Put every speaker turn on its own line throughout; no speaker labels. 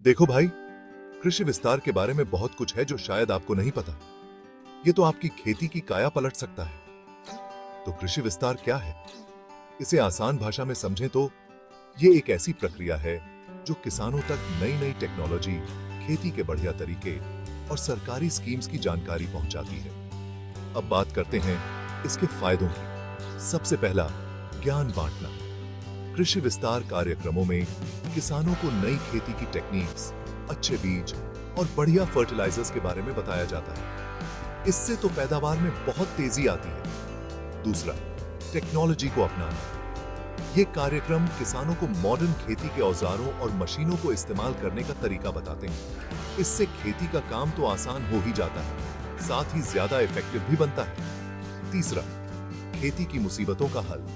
देखो भाई, कृषि विस्तार के बारे में बहुत कुछ है जो शायद आपको नहीं पता। ये तो आपकी खेती की काया पलट सकता है। तो कृषि विस्तार क्या है? इसे आसान भाषा में समझें तो ये एक ऐसी प्रक्रिया है जो किसानों तक नई नई टेक्नोलॉजी, खेती के बढ़िया तरीके और सरकारी स्कीम्स की जानकारी पहुंचाती है। अब बात करते हैं इसके फायदों की। सबसे पहला, ज्ञान बांटना। कृषि विस्तार कार्यक्रमों में किसानों को नई खेती की टेक्निक्स, अच्छे बीज और बढ़िया फर्टिलाइजर्स के बारे में बताया जाता है। इससे तो पैदावार में बहुत तेजी आती है। दूसरा, टेक्नोलॉजी को अपनाना। ये कार्यक्रम किसानों को मॉडर्न खेती के औजारों और मशीनों को इस्तेमाल करने का तरीका बताते हैं। इससे खेती का काम तो आसान हो ही जाता है, साथ ही ज्यादा इफेक्टिव भी बनता है। तीसरा, खेती की मुसीबतों का हल।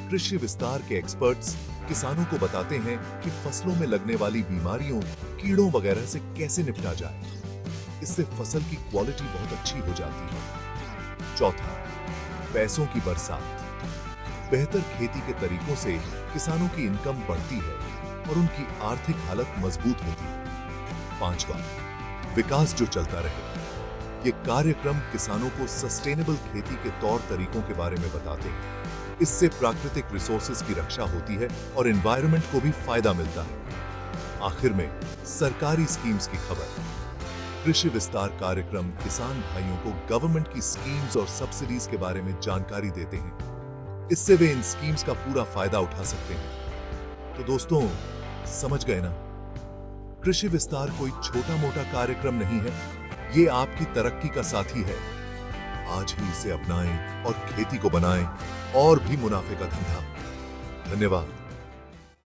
कृषि विस्तार के एक्सपर्ट्स किसानों को बताते हैं कि फसलों में लगने वाली बीमारियों, कीड़ों वगैरह से कैसे निपटा जाए। इससे फसल की क्वालिटी बहुत अच्छी हो जाती है। चौथा, पैसों की बरसात। बेहतर खेती के तरीकों से किसानों की इनकम बढ़ती है और उनकी आर्थिक हालत मजबूत होती है। पांचवा, विकास जो चलता रहे। ये कार्यक्रम किसानों को सस्टेनेबल खेती के तौर तरीकों के बारे में बताते हैं। इससे प्राकृतिक रिसोर्सेज की रक्षा होती है और एनवायरनमेंट को भी फायदा मिलता है। आखिर में सरकारी स्कीम्स की खबर। कृषि विस्तार कार्यक्रम किसान भाइयों को गवर्नमेंट की स्कीम्स और सब्सिडीज के बारे में जानकारी देते हैं। इससे वे इन स्कीम्स का पूरा फायदा उठा सकते हैं। तो दोस्तों, समझ गए ना? कृषि विस्तार कोई छोटा मोटा कार्यक्रम नहीं है, ये आपकी तरक्की का साथी है। आज ही इसे अपनाएं और खेती को बनाएं और भी मुनाफे का धंधा। धन्यवाद।